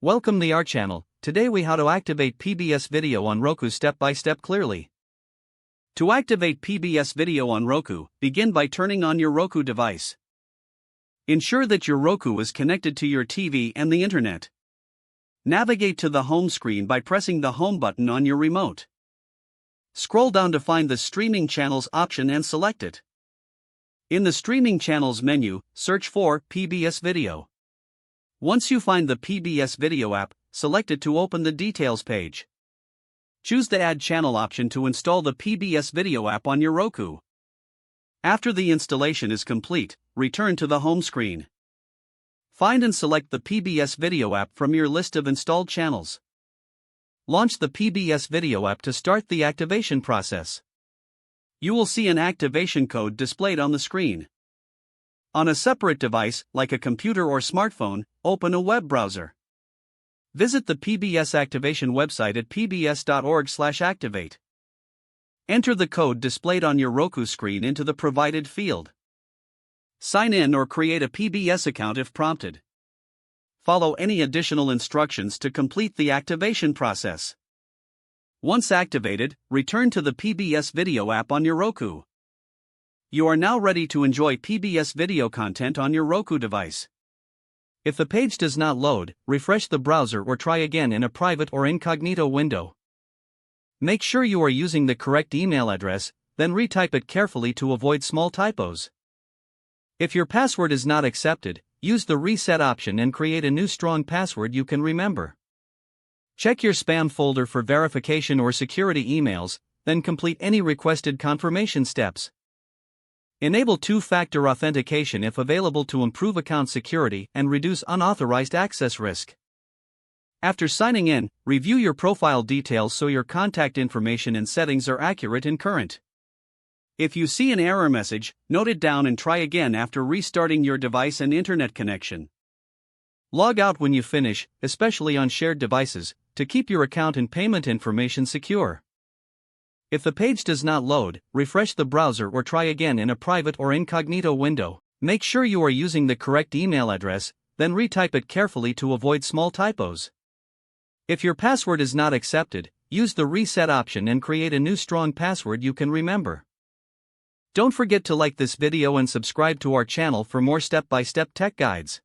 Welcome to our channel. Today we how to activate PBS video on Roku step by step clearly. To activate PBS video on Roku, begin by turning on your Roku device. Ensure that your Roku is connected to your TV and the internet. Navigate to the home screen by pressing the home button on your remote. Scroll down to find the streaming channels option and select it. In the streaming channels menu, search for PBS video. Once you find the PBS video app, select it to open the details page. Choose the Add Channel option to install the PBS video app on your Roku. After the installation is complete, return to the home screen. Find and select the PBS video app from your list of installed channels. Launch the PBS video app to start the activation process. You will see an activation code displayed on the screen. On a separate device, like a computer or smartphone, open a web browser. Visit the PBS activation website at pbs.org/activate. Enter the code displayed on your Roku screen into the provided field. Sign in or create a PBS account if prompted. Follow any additional instructions to complete the activation process. Once activated, return to the PBS video app on your Roku. You are now ready to enjoy PBS video content on your Roku device. If the page does not load, refresh the browser or try again in a private or incognito window. Make sure you are using the correct email address, then retype it carefully to avoid small typos. If your password is not accepted, use the reset option and create a new strong password you can remember. Check your spam folder for verification or security emails, then complete any requested confirmation steps. Enable two-factor authentication if available to improve account security and reduce unauthorized access risk. After signing in, review your profile details so your contact information and settings are accurate and current. If you see an error message, note it down and try again after restarting your device and internet connection. Log out when you finish, especially on shared devices, to keep your account and payment information secure. If the page does not load, refresh the browser or try again in a private or incognito window. Make sure you are using the correct email address, then retype it carefully to avoid small typos. If your password is not accepted, use the reset option and create a new strong password you can remember. Don't forget to like this video and subscribe to our channel for more step-by-step tech guides.